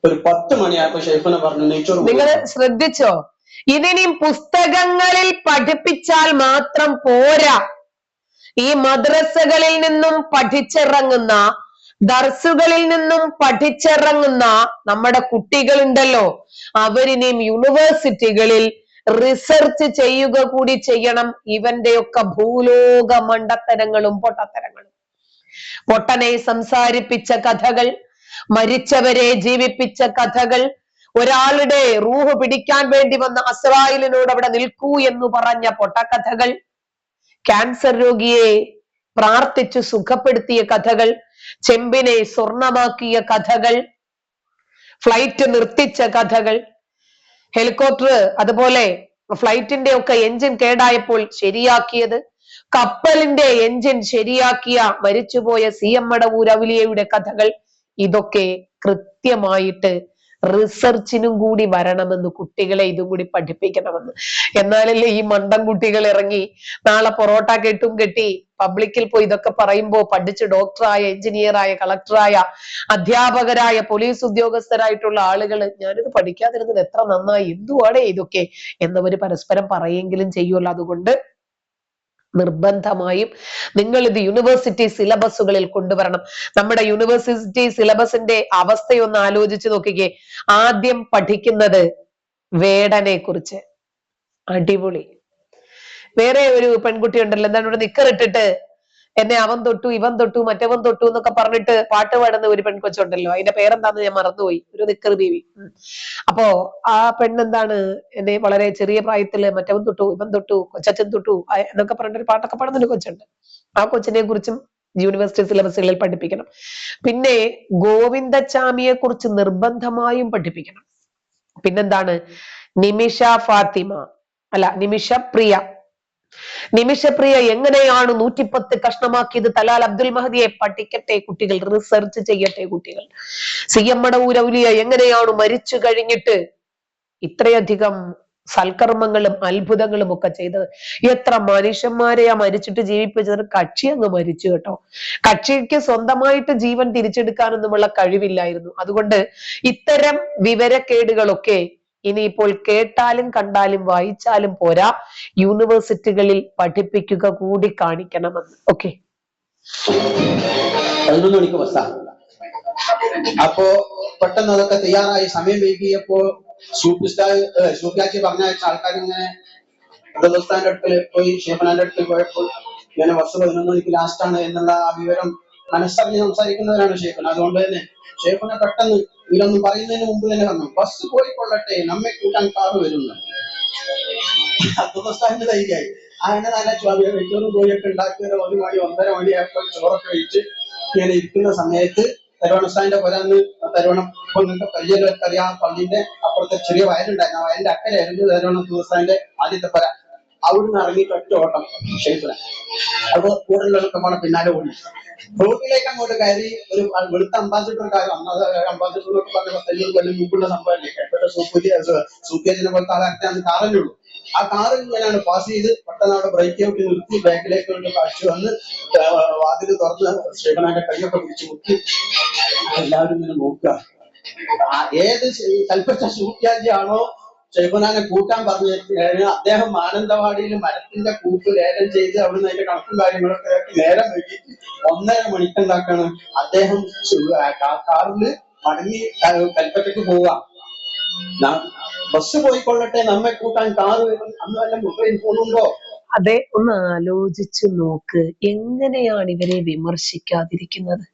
ഒരു 10 മണിയായപ്പോ ഷെയ്ഖുന പറഞ്ഞു നെയ്ച്ചോറ്. നിങ്ങൾ ശ്രദ്ധിച്ചോ? ഇതിനി പുസ്തകങ്ങളിൽ പഠിപ്പിച്ചാൽ മാത്രം പോരാ. ഈ മദ്രസകളിൽ നിന്നും പഠിച്ചിറങ്ങുന്ന, ദർസുകളിൽ നിന്നും പഠിച്ചിറങ്ങുന്ന നമ്മുടെ കുട്ടികളുണ്ടല്ലോ, അവരിനെയും യൂണിവേഴ്സിറ്റികളിൽ റിസർച്ച് ചെയ്യുക കൂടി ചെയ്യണം. ഇവന്റെയൊക്കെ ഭൂലോക മണ്ടത്തരങ്ങളും പൊട്ടത്തരങ്ങളും. പൊട്ടനെ സംസാരിപ്പിച്ച കഥകൾ, മരിച്ചവരെ ജീവിപ്പിച്ച കഥകൾ, ഒരാളുടെ റൂഹ് പിടിക്കാൻ വേണ്ടി വന്ന അസ്രായിലിനോട് അവിടെ നിൽക്കൂ എന്ന് പറഞ്ഞ പൊട്ടക്കഥകൾ, ക്യാൻസർ രോഗിയെ പ്രാർത്ഥിച്ചു സുഖപ്പെടുത്തിയ കഥകൾ, ചെമ്പിനെ സ്വർണമാക്കിയ കഥകൾ, ഫ്ലൈറ്റ് നിർത്തിച്ച കഥകൾ, ഹെലികോപ്റ്റർ അതുപോലെ ഫ്ലൈറ്റിന്റെ ഒക്കെ എഞ്ചിൻ കേടായപ്പോൾ ശരിയാക്കിയത്, കപ്പലിന്റെ എഞ്ചിൻ ശരിയാക്കിയ മരിച്ചുപോയ CM മടവൂർ ഔലിയയുടെ കഥകൾ, ഇതൊക്കെ കൃത്യമായിട്ട് റിസർച്ചിനും കൂടി വരണമെന്ന്, കുട്ടികളെ ഇതും കൂടി പഠിപ്പിക്കണമെന്ന്. എന്നാലല്ലേ ഈ മണ്ടൻ കുട്ടികൾ ഇറങ്ങി നാളെ പൊറോട്ട കെട്ടി പബ്ലിക്കിൽ പോയി ഇതൊക്കെ പറയുമ്പോ പഠിച്ച് ഡോക്ടറായ, എഞ്ചിനീയറായ, കളക്ടറായ, അധ്യാപകരായ, പോലീസ് ഉദ്യോഗസ്ഥരായിട്ടുള്ള ആളുകൾ ഞാനിത് പഠിക്കാതിരുന്നത് എത്ര നന്നായി, എന്തുവാടേ ഇതൊക്കെ എന്നവര് പരസ്പരം പറയെങ്കിലും ചെയ്യുമല്ലോ. അതുകൊണ്ട് നിർബന്ധമായും നിങ്ങൾ ഇത് യൂണിവേഴ്സിറ്റി സിലബസുകളിൽ കൊണ്ടുവരണം. നമ്മുടെ യൂണിവേഴ്സിറ്റി സിലബസിന്റെ അവസ്ഥയൊന്ന് ആലോചിച്ച് നോക്കിക്കേ. ആദ്യം പഠിക്കുന്നത് വേടനെ കുറിച്ച്. അടിപൊളി. വേറെ ഒരു പെൺകുട്ടി ഉണ്ടല്ലോ, എന്താണ് ഇവിടെ നിക്കറിട്ടിട്ട് എന്നെ അവൻ തൊട്ടു, ഇവൻ തൊട്ടു, മറ്റവൻ തൊട്ടു എന്നൊക്കെ പറഞ്ഞിട്ട് പാട്ട് പാടുന്ന ഒരു പെൺകൊച്ചുണ്ടല്ലോ, അതിന്റെ പേരെന്താന്ന് ഞാൻ മറന്നുപോയി, ഒരു നിക്കർ ബീവി. അപ്പോ ആ പെണ്ണെന്താണ്, എന്നെ വളരെ ചെറിയ പ്രായത്തില് മറ്റവൻ തൊട്ടു, ഇവൻ തൊട്ടു, കൊച്ചച്ഛൻ തൊട്ടു എന്നൊക്കെ പറഞ്ഞിട്ട് പാട്ടൊക്കെ പാടുന്ന ഒരു കൊച്ചുണ്ട്. ആ കൊച്ചിനെ കുറിച്ചും യൂണിവേഴ്സിറ്റി സിലബസുകളിൽ പഠിപ്പിക്കണം. പിന്നെ ഗോവിന്ദച്ചാമിയെ കുറിച്ച് നിർബന്ധമായും പഠിപ്പിക്കണം. പിന്നെന്താണ്, നിമിഷപ്രിയ എങ്ങനെയാണ് 110 കഷ്ണമാക്കിയത് തലാൽ അബ്ദുൽ മഹദിയെ പഠിക്കട്ടെ കുട്ടികൾ, റിസർച്ച് ചെയ്യട്ടെ കുട്ടികൾ. CM മടവൂർ ഔലിയ എങ്ങനെയാണ് മരിച്ചു കഴിഞ്ഞിട്ട് ഇത്രയധികം സൽക്കർമ്മങ്ങളും അത്ഭുതങ്ങളും ഒക്കെ ചെയ്തത്. എത്ര മനുഷ്യന്മാരെയാ മരിച്ചിട്ട് ജീവിപ്പിച്ചത്. കക്ഷി അങ്ങ് മരിച്ചു കേട്ടോ. കക്ഷിക്ക് സ്വന്തമായിട്ട് ജീവൻ തിരിച്ചെടുക്കാനൊന്നുമുള്ള കഴിവില്ലായിരുന്നു. അതുകൊണ്ട് ഇത്തരം വിവരക്കേടുകളൊക്കെ ഇനിയിപ്പോൾ കേട്ടാലും കണ്ടാലും വായിച്ചാലും പോരാ, യൂണിവേഴ്സിറ്റികളിൽ പഠിപ്പിക്കുക കൂടി കാണിക്കണമെന്ന്. ഓക്കെ, 11 മണിക്ക് ബസ്സാണ്. അപ്പോ പെട്ടെന്ന് അതൊക്കെ തയ്യാറായി സമയം വൈകിയപ്പോ സൂഫിയാച്ചി പറഞ്ഞയച്ച ആൾക്കാരിങ്ങനെ ഉസ്താദിന്റെ അടുക്കൽ പോയി, ഷേഖുനാന്റെ അടുക്കൽ പോയപ്പോൾ ഇങ്ങനെ ബസ് 11 മണിക്ക് ലാസ്റ്റാണ് എന്നുള്ള ആ വിവരം മനസ്സറിഞ്ഞ് സംസാരിക്കുന്നവരാണ് ഷേഖുന. അതുകൊണ്ട് തന്നെ ഷേഖുന പെട്ടെന്ന് ഇവരൊന്നും പറയുന്നതിന് മുമ്പ് തന്നെ പറഞ്ഞു, ബസ് പോയിക്കൊള്ളട്ടെ, നമ്മെ കൂട്ടാൻ കാറ് വരുന്നു. ഉസ്താദിന്റെ ധൈര്യമായി. അങ്ങനെ നല്ല വെച്ചോറും കോഴിയൊക്കെ ഉണ്ടാക്കി 1 മണി 1:30 മണിയായപ്പോൾ ചോറൊക്കെ വെച്ച് ഇങ്ങനെ ഇരിക്കുന്ന സമയത്ത് തരുവണ ഉസ്താദിന്റെ പുരാന്ന് തരുവണ ഇപ്പൊ നിങ്ങൾക്ക് പരിചയക്കാരിയാ പള്ളിന്റെ അപ്പുറത്തെ ചെറിയ വയലുണ്ടായിരുന്നു. ആ വയലിന്റെ അക്കരയായിരുന്നു തരുവണ ഉസ്താദിന്റെ ആദ്യത്തെ പുര. അവിടുന്ന് ഇറങ്ങിയിട്ട് ഒറ്റ ഓട്ടം ഷെയ്ഖുന. അപ്പൊ കൂടുതലൊക്കെ പോണ പിന്നാലെ ഓടി റോഡിലേക്ക് അങ്ങോട്ട് കയറി. ഒരു വെളുത്ത അംബാസിഡർക്കാർ അന്നത് അംബാസിഡർ എന്നൊക്കെ പറഞ്ഞ 10 കൊല്ലം മുമ്പുള്ള സംഭവമല്ലേ. കേട്ട സൂപ്പിയതിനെ പോലത്തെ ആളാക്കി അന്ന് കാറല്ലേ ഉള്ളൂ. ആ കാറിൽ ഞാനാണ് പാസ് ചെയ്ത് പെട്ടെന്ന് അവിടെ ബ്രേക്ക് ഔട്ട് നിർത്തി ബാക്കിലേക്ക് കാഴ്ച വന്ന് വാതിൽ തുറന്ന് ഷേഖുനാന്റെ കൈയൊക്കെ പിടിച്ച് മുക്കി എല്ലാവരും ഇങ്ങനെ നോക്കുക. ഏത് കൽപ്പറ്റ സൂഫിയാജിയാണോ ഷേഖുനാനെ കൂട്ടാൻ പറഞ്ഞു അദ്ദേഹം മാനന്തവാടിയിൽ മരത്തിന്റെ കൂപ്പ് ലേലം ചെയ്ത് അവിടുന്ന് അതിന്റെ കണക്കും കാര്യങ്ങളൊക്കെ നേരം വൈകിട്ട് 1:30 മണിക്ക് എന്താക്കാണ് അദ്ദേഹം കാറില് മടങ്ങി കൽപ്പറ്റയ്ക്ക് പോവുക. ബസ് പോയിക്കൊള്ളട്ടെ, നമ്മെ കൂട്ടാൻ കാറ് വരും. അന്ന് വല്ല മൊബൈൽ ഫോണുണ്ടോ? അതെ, ഒന്ന് ആലോചിച്ചു നോക്ക്, എങ്ങനെയാണ് ഇവരെ വിമർശിക്കാതിരിക്കുന്നത്?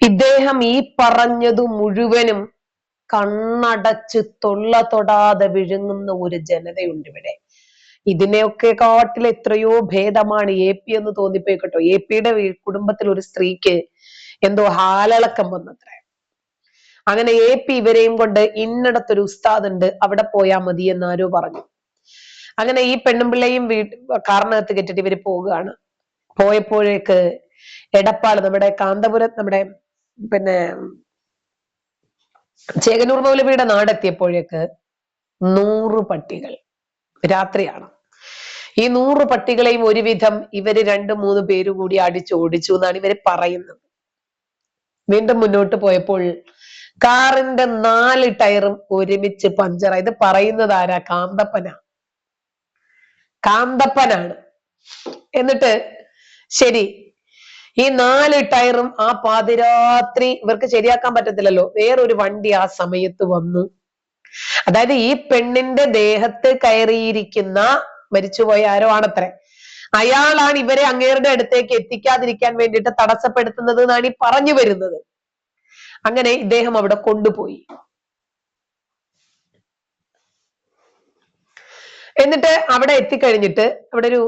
ഇദ്ദേഹം ഈ പറഞ്ഞതു മുഴുവനും കണ്ണടച്ച് തൊള്ള തൊടാതെ വിഴുങ്ങുന്ന ഒരു ജനതയുണ്ട് ഇവിടെ. ഇതിനെയൊക്കെ കാട്ടിൽ എത്രയോ ഭേദമാണ് AP എന്ന് തോന്നിപ്പോയിക്കട്ടോ. AP-യുടെ കുടുംബത്തിൽ ഒരു സ്ത്രീക്ക് എന്തോ ഹാലളക്കം വന്നത്രേ. അങ്ങനെ AP ഇവരെയും കൊണ്ട് ഇന്നടത്തൊരു ഉസ്താദ് ഉണ്ട്, അവിടെ പോയാ മതി എന്നാരോ പറഞ്ഞു. അങ്ങനെ ഈ പെണ്ണുമ്പിള്ളയും കാറിനകത്ത് കെട്ടിട്ട് ഇവര് പോവുകയാണ്. പോയപ്പോഴേക്ക് എടപ്പാള് നമ്മുടെ കാന്തപുരം നമ്മുടെ പിന്നെ ചേകനൂർ മൗലവിയുടെ നാടെത്തിയപ്പോഴേക്ക് 100 പട്ടികൾ. രാത്രിയാണ്. ഈ 100 പട്ടികളെയും ഒരുവിധം ഇവര് 2-3 പേര് കൂടി അടിച്ചോടിച്ചു എന്നാണ് ഇവര് പറയുന്നത്. വീണ്ടും മുന്നോട്ട് പോയപ്പോൾ കാറിന്റെ 4 ടയറും ഒരുമിച്ച് പഞ്ചറായി. ഇത് പറയുന്നത് ആരാ? കാന്തപ്പനാണ്. എന്നിട്ട് ശരി, ഈ 4 ടയറും ആ പാതിരാത്രി ഇവർക്ക് ശരിയാക്കാൻ പറ്റത്തില്ലല്ലോ, വേറൊരു വണ്ടി ആ സമയത്ത് വന്നു. അതായത് ഈ പെണ്ണിന്റെ ദേഹത്ത് കയറിയിരിക്കുന്ന മരിച്ചുപോയ ആരോ ആണത്രേ, അയാളാണ് ഇവരെ അങ്ങേരുടെ അടുത്തേക്ക് എത്തിക്കാതിരിക്കാൻ വേണ്ടിയിട്ട് തടസ്സപ്പെടുത്തുന്നത് എന്നാണ് ഈ പറഞ്ഞു വരുന്നത്. അങ്ങനെ ഇദ്ദേഹം അവിടെ കൊണ്ടുപോയി. എന്നിട്ട് അവിടെ എത്തിക്കഴിഞ്ഞിട്ട് അവിടെ ഒരു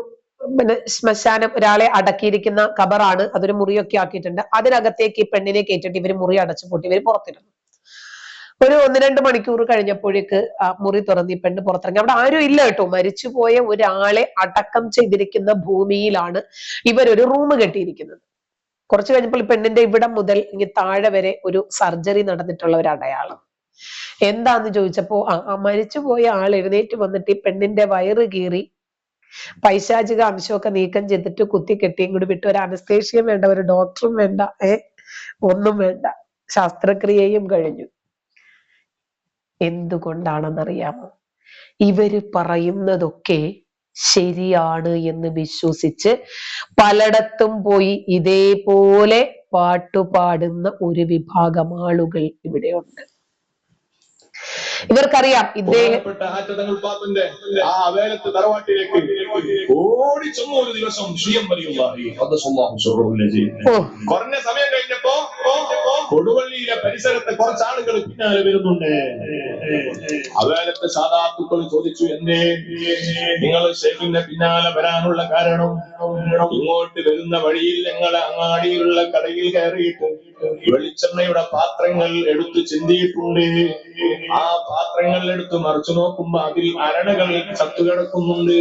പിന്നെ ശ്മശാനം, ഒരാളെ അടക്കിയിരിക്കുന്ന ഖബറാണ്. അതൊരു മുറിയൊക്കെ ആക്കിയിട്ടുണ്ട്. അതിനകത്തേക്ക് ഈ പെണ്ണിനെ കയറ്റിട്ട് ഇവര് മുറി അടച്ചു പൂട്ടി ഇവര് പുറത്തിരുന്നു. ഒരു 1-2 മണിക്കൂർ കഴിഞ്ഞപ്പോഴേക്ക് ആ മുറി തുറന്ന് ഈ പെണ്ണ് പുറത്തിറങ്ങി. അവിടെ ആരും ഇല്ല കേട്ടോ. മരിച്ചുപോയ ഒരാളെ അടക്കം ചെയ്തിരിക്കുന്ന ഭൂമിയിലാണ് ഇവരൊരു റൂം കെട്ടിയിരിക്കുന്നത്. കുറച്ചു കഴിഞ്ഞപ്പോൾ ഈ പെണ്ണിന്റെ ഇവിടം മുതൽ ഇനി താഴെ വരെ ഒരു സർജറി നടന്നിട്ടുള്ള ഒരു അടയാളം. എന്താന്ന് ചോദിച്ചപ്പോ മരിച്ചുപോയ ആൾ എഴുന്നേറ്റ് വന്നിട്ട് ഈ പെണ്ണിന്റെ വയറ് കീറി പൈശാചിക അംശമൊക്കെ നീക്കം ചെയ്തിട്ട് കുത്തി കെട്ടിയും കൂടി വിട്ട്. ഒരു അനസ്തേഷ്യയും വേണ്ട, ഒരു ഡോക്ടറും വേണ്ട, ഒന്നും വേണ്ട, ശസ്ത്രക്രിയയും കഴിഞ്ഞു. എന്തുകൊണ്ടാണെന്നറിയാമോ? ഇവര് പറയുന്നതൊക്കെ ശരിയാണ് എന്ന് വിശ്വസിച്ച് പലയിടത്തും പോയി ഇതേപോലെ പാട്ടുപാടുന്ന ഒരു വിഭാഗം ആളുകൾ ഇവിടെയുണ്ട്. ഇവർക്കറിയാം ഇദ്ദേഹം ആ വേലത്ത് തറവാട്ടിലേക്ക് ഓടിച്ചെന്നു. ഒരു ദിവസം കുറഞ്ഞ സമയം കഴിഞ്ഞപ്പോ കൊടുവള്ളിയിലെ പരിസരത്തെ കുറച്ച് ആളുകൾ പിന്നാലെ വരുന്നുണ്ട്. അവേലത്ത് സാധാത്തുക്കൾ ചോദിച്ചു, എന്തേ നിങ്ങൾ ഷെയ്ഖിന്റെ പിന്നാലെ വരാനുള്ള കാരണം? ഇങ്ങോട്ട് വരുന്ന വഴിയിൽ ഞങ്ങൾ അങ്ങാടിയിലുള്ള കടയിൽ കയറിയിട്ട് വെളിച്ചെണ്ണയുടെ പാത്രങ്ങൾ എടുത്ത് ചിന്തിയിട്ടുണ്ട്. ആ പാത്രങ്ങൾ എടുത്ത് മറിച്ചു നോക്കുമ്പോ അതിൽ അരണകൾ ചത്തുകിടക്കുന്നുണ്ട്.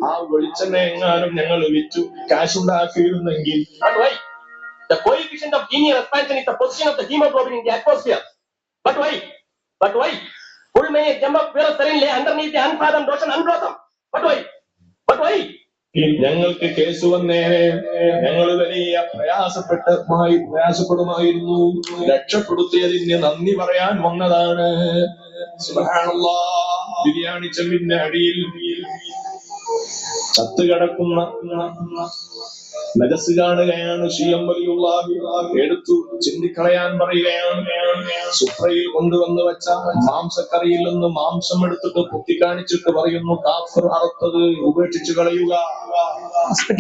ആ വെളിച്ചെണ്ണ എങ്ങാനും ഞങ്ങൾ വിറ്റു കാശുണ്ടാക്കിയിരുന്നെങ്കിൽ. The coefficient of linear expansion is the position of the hemoglobin in the atmosphere. But why? Full may jump up very suddenly underneath the unfathomed ocean unblossom. But why? ഞങ്ങൾക്ക് കേസ് വന്നേനെ. ഞങ്ങൾ വലിയ പ്രയാസപ്പെടുമായിരുന്നു. രക്ഷപ്പെടുത്തിയതിന് നന്ദി പറയാൻ വന്നതാണ്. സുബ്ഹാനല്ലാഹ്. ബിരിയാണി ചെമ്പിന്റെ അടിയിൽ ചത്ത് കിടക്കുന്ന നജസ് കാണുകയാണ്. ഷിയം വലിയുള്ളാഹി എടുത്തു ചിന്തിക്കളയാൻ പറയുകയാണ്. സുപ്രയിൽ കൊണ്ടുവന്ന് വെച്ച മാംസക്കറിയിൽ നിന്ന് മാംസം എടുത്തിട്ട് കുത്തി കാണിച്ചിട്ട് പറയുന്നു, കാഫർ അറുത്തത് ഉപേക്ഷിച്ചു കളയുക.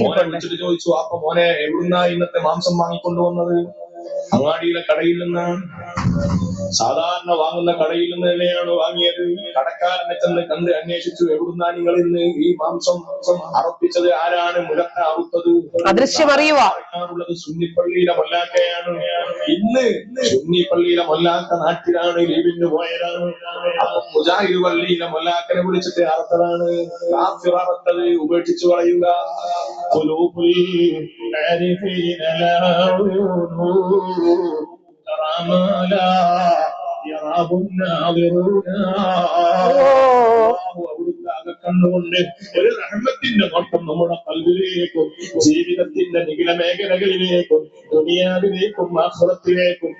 മോനെ വിളിച്ചിട്ട് ചോദിച്ചു, അപ്പൊ മോനെ എവിടുന്നാ ഇന്നത്തെ മാംസം വാങ്ങിക്കൊണ്ടുവന്നത്? അങ്ങാടിയിലെ കടയിൽ നിന്നാണ്. സാധാരണ വാങ്ങുന്ന കടയിൽ നിന്ന് തന്നെയാണ് വാങ്ങിയത്. കടക്കാരനെ ചെന്ന് കണ്ട് അന്വേഷിച്ചു, എവിടുന്നാ നിങ്ങൾ ഇന്ന് ഈ മാംസം അറുപ്പിച്ചത്? ആരാണ് മുലക്ക അറുത്തത്? അദൃശ്യമറിയുള്ളത് സുന്നിപ്പള്ളിയിലെ മൊല്ലാക്കയാണ്. ഇന്ന് സുന്നിപ്പള്ളിയിലെ മൊല്ലാക്ക നാട്ടിലാണ്, ലീവിന് പോയതാണ്. അപ്പൊ മുജാഹിദ് പള്ളിയിലെ മൊല്ലാക്കനെ വിളിച്ചിട്ട് അറുത്തതാണ്. കാഫിർ അറുത്തത് ഉപേക്ഷിച്ചു കളയുക. കണ്ണുകൊണ്ട് ഒരു റഹ്മത്തിന്റെ നോട്ടം നമ്മുടെ കൽബിലേക്കും ജീവിതത്തിന്റെ നിഖില മേഖലകളിലേക്കും ദുനിയാവിലേക്കും ആഖിറത്തിലേക്കും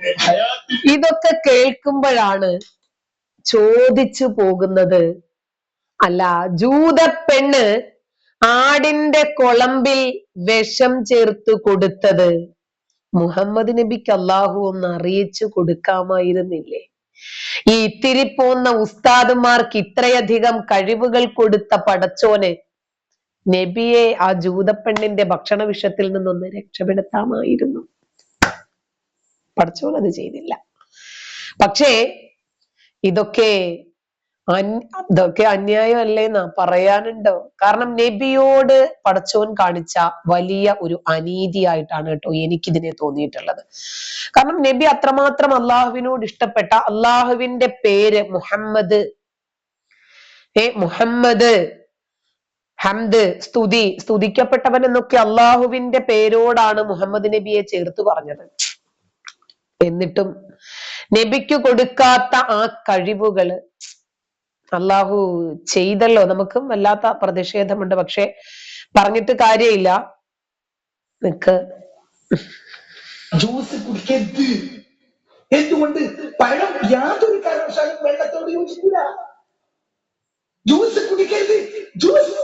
ഇതൊക്കെ കേൾക്കുമ്പോഴാണ് ചോദിച്ചു പോകുന്നത്, അല്ല, ജൂതപ്പെണ്ണ് ആടിന്റെ കൊളമ്പിൽ വിഷം ചേർത്ത് കൊടുത്തത് മുഹമ്മദ് നബിക്ക് അള്ളാഹു ഒന്ന് അറിയിച്ചു കൊടുക്കാമായിരുന്നില്ലേ? ഈ ഇത്തിരിപ്പോന്ന ഉസ്താദുമാർക്ക് ഇത്രയധികം കഴിവുകൾ കൊടുത്ത പടച്ചോന് നബിയെ ആ ജൂതപ്പെണ്ണിന്റെ ഭക്ഷണ വിഷത്തിൽ നിന്നൊന്ന് രക്ഷപ്പെടുത്താമായിരുന്നു. പടച്ചോൻ അത് ചെയ്തില്ല. പക്ഷേ ഇതൊക്കെ അന്യായം അല്ലേന്നാ പറയാനുണ്ടോ? കാരണം നബിയോട് പടച്ചോൻ കാണിച്ച വലിയ ഒരു അനീതിയായിട്ടാണ് കേട്ടോ എനിക്കിതിനെ തോന്നിയിട്ടുള്ളത്. കാരണം നബി അത്രമാത്രം അള്ളാഹുവിനോട് ഇഷ്ടപ്പെട്ട, അള്ളാഹുവിന്റെ പേര് മുഹമ്മദ്, മുഹമ്മദ് ഹംദ്, സ്തുതി, സ്തുതിക്കപ്പെട്ടവൻ എന്നൊക്കെ അള്ളാഹുവിന്റെ പേരോടാണ് മുഹമ്മദ് നബിയെ ചേർത്ത് പറഞ്ഞത്. എന്നിട്ടും നബിക്ക് കൊടുക്കാത്ത ആ കഴിവുകള് അള്ളാഹു ചെയ്തല്ലോ. നമുക്കും വല്ലാത്ത പ്രതിഷേധമുണ്ട്, പക്ഷെ പറഞ്ഞിട്ട് കാര്യമില്ല. നിക്ക് ജ്യൂസ് കുടിക്കരുത്. എന്തുകൊണ്ട്? പഴം യാതൊരു കാരണവശാലും വെള്ളത്തോട് യോജിക്കില്ല. ജ്യൂസ് കുടിക്കരുത്. ജ്യൂസ്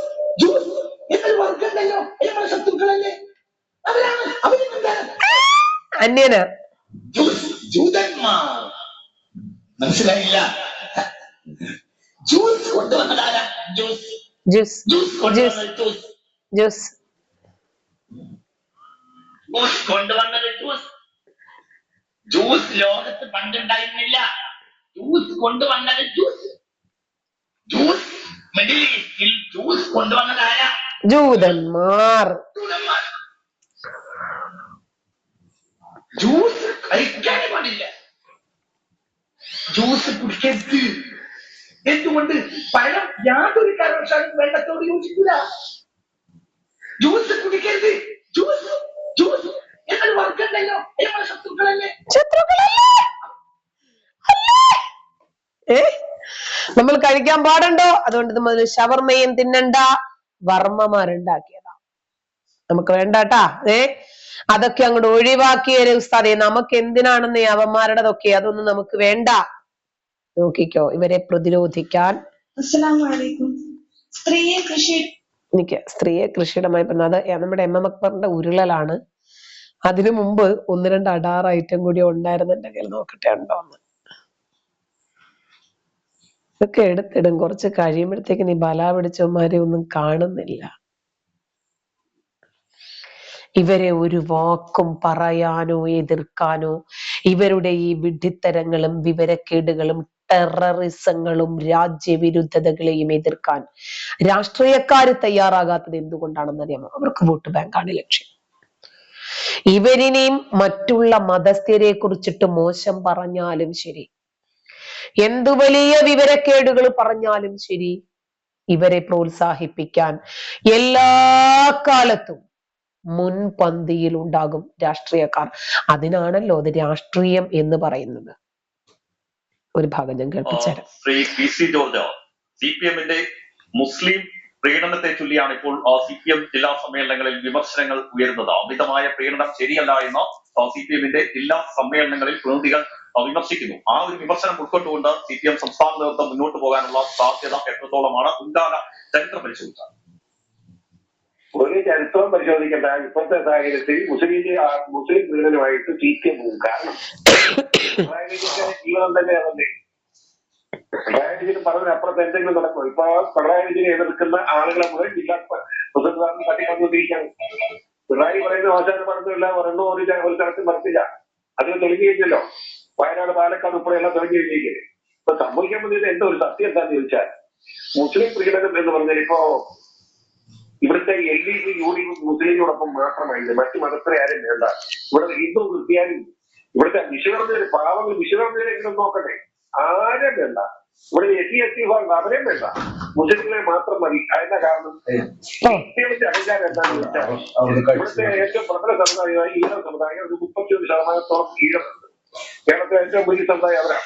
ജ്യൂസ് ഞങ്ങൾ വർഗണ്ടല്ലോ, ഞങ്ങളുടെ ശത്രുക്കളല്ലേ, അവരാണ് അന്യന ജൂതന്മാർ. മനസ്സിലായില്ല? ജ്യൂസ് കൊണ്ടുവന്നതാരാ? ജ്യൂസ് ജ്യൂസ് ജ്യൂസ് കൊണ്ടുവന്നത് ജ്യൂസ് ജ്യൂസ് ജ്യൂസ് കൊണ്ടുവന്നത് ജ്യൂസ്. ജ്യൂസ് ലോകത്ത് പണ്ടുണ്ടായിരുന്നില്ല. ജ്യൂസ് കൊണ്ടുവന്നത് ജ്യൂസ്. ജ്യൂസ് മിഡിൽ ഈസ്റ്റിൽ ജ്യൂസ് കൊണ്ടുവന്നതാരാ? ജൂതന്മാർ. ജ്യൂസ് കഴിക്കാനേ പാടില്ല. ജ്യൂസ് കുടിക്കരുത്. എന്തുകൊണ്ട്? പഴം യാതൊരു കാരണവശാലും വെള്ളത്തോട് യോജിക്കില്ല. ജ്യൂസ് കുടിക്കരുത്. ജ്യൂസ് ജ്യൂസ് ഞങ്ങൾ വർഗണ്ടല്ലോ, ഞങ്ങളുടെ ശത്രുക്കളല്ലേ. നമ്മൾ കഴിക്കാൻ പാടുണ്ടോ? അതുകൊണ്ട് നമ്മൾ ഷവർമയും തിന്നണ്ട, വർമ്മമാരുണ്ടാക്കിയതാ, നമുക്ക് വേണ്ടാട്ടാ. അതൊക്കെ അങ്ങോട്ട് ഒഴിവാക്കിയൊരു ഉസ്താദേ, നമുക്ക് എന്തിനാണെന്ന് അവന്മാരുടെതൊക്കെ, അതൊന്നും നമുക്ക് വേണ്ട. നോക്കിക്കോ, ഇവരെ പ്രതിരോധിക്കാൻ എനിക്ക് സ്ത്രീയെ കൃഷിയിടമായി പറഞ്ഞത് നമ്മുടെ എം എം അക്ബറിന്റെ ഉരുളലാണ്. അതിനു മുമ്പ് 1-2 അടാർ ഐറ്റം കൂടി ഉണ്ടായിരുന്നുണ്ടെങ്കിൽ നോക്കട്ടെ ഉണ്ടോന്ന്. ഇതൊക്കെ എടുത്തിടും, കുറച്ച് കഴിയുമ്പോഴത്തേക്ക് നീ ബല പിടിച്ചവന്മാരെ ഒന്നും കാണുന്നില്ല. ഇവരെ ഒരു വാക്കും പറയാനോ എതിർക്കാനോ, ഇവരുടെ ഈ വിഡ്ഢിത്തരങ്ങളും വിവരക്കേടുകളും ടെററിസങ്ങളും രാജ്യവിരുദ്ധതകളെയും എതിർക്കാൻ രാഷ്ട്രീയക്കാര് തയ്യാറാകാത്തത് എന്തുകൊണ്ടാണെന്ന് അറിയാമോ? അവർക്ക് വോട്ട് ബാങ്കാണ് ലക്ഷ്യം. ഇവരിനെയും മറ്റുള്ള മതസ്ഥരെ കുറിച്ചിട്ട് മോശം പറഞ്ഞാലും ശരി, എന്തു വലിയ വിവരക്കേടുകൾ പറഞ്ഞാലും ശരി, ഇവരെ പ്രോത്സാഹിപ്പിക്കാൻ എല്ലാ കാലത്തും മുൻപന്തിയിൽ ഉണ്ടാകും രാഷ്ട്രീയക്കാർ. അതിനാണല്ലോ അത് രാഷ്ട്രീയം എന്ന് പറയുന്നത്. ഒരു ഭാഗം ഞാൻ കേൾപ്പിച്ചുതരാം. ശ്രീ പി സി ജോർജ്, CPM-ന്റെ മുസ്ലിം പ്രീണനത്തെ ചൊല്ലിയാണ് ഇപ്പോൾ CPM ജില്ലാ സമ്മേളനങ്ങളിൽ വിമർശനങ്ങൾ ഉയരുന്നത്. അമിതമായ പ്രീണനം ശരിയല്ല എന്ന് CPM-ന്റെ ജില്ലാ സമ്മേളനങ്ങളിൽ പ്രതിനിധികൾ വിമർശിക്കുന്നു. ആ ഒരു വിമർശനം ഉൾക്കൊണ്ടുകൊണ്ട് CPM സംസ്ഥാന നേതൃത്വം മുന്നോട്ട് പോകാനുള്ള സാധ്യത എത്രത്തോളമാണ് മുൻകാല ചരിത്രം പരിശോധിച്ചാൽ? ഒരു ചരിത്രം പരിശോധിക്കേണ്ട ഇപ്പോഴത്തെ സാഹചര്യത്തിൽ മുസ്ലിം പീഡനമായിട്ട് CPM പോകും. കാരണം ജീവിതം തന്നെ അതല്ലേ. പിണറായി വിജയൻ പറഞ്ഞതിനപ്പുറത്ത് എന്തെങ്കിലും നടക്കും. ഇപ്പൊ പിണറായി വിജയനെ എതിർക്കുന്ന ആളുകളെ മുഴുവൻ ജില്ലാ പ്രസിഡന്റ് തട്ടിക്കൊണ്ടിരിക്കുകയാണ്. പിണറായി പറയുന്ന ആചാരം പറഞ്ഞില്ല, ഒരെണ്ണോ ഒരു സ്ഥലത്തും നടത്തില്ല. അത് തെളിഞ്ഞു കഴിഞ്ഞല്ലോ. വയനാട്, പാലക്കാട് ഉൾപ്പെടെയെല്ലാം തെളിഞ്ഞു കഴിഞ്ഞിരിക്കുന്നത്. ഇപ്പൊ സംഭവിക്കാൻ വേണ്ടിയിട്ട് എന്തോ ഒരു സത്യം എന്താണെന്ന് ചോദിച്ചാൽ, മുസ്ലിം പീഡനം എന്ന് പറഞ്ഞാൽ ഇപ്പോ ഇവിടുത്തെ LDP UDP മുസ്ലിമിനോടൊപ്പം മാത്രമായിട്ട് മറ്റു മതസ്ഥരെ ആരും വേണ്ട. ഇവിടെ ഹിന്ദു ക്രിസ്ത്യാനി, ഇവിടുത്തെ വിശ്വകർമ്മ പാവങ്ങൾ വിശ്വകർമ്മയിലെങ്കിലും നോക്കട്ടെ, ആരും വേണ്ട. ഇവിടെ SC ഭാഗം അവരെയും വേണ്ട, മുസ്ലിങ്ങളെ മാത്രം മതി. അതിന്റെ കാരണം ക്രിസ്ത്യന്റെ അധികാരം എന്താണെന്ന് വെച്ചാൽ ഇവിടുത്തെ ഏറ്റവും പ്രബല സമുദായമായ ഈഴവ സമുദായം ഒരു 31% ഈഴവുണ്ട്. കേരളത്തിലെ ഏറ്റവും വലിയ സമുദായം അവരാണ്.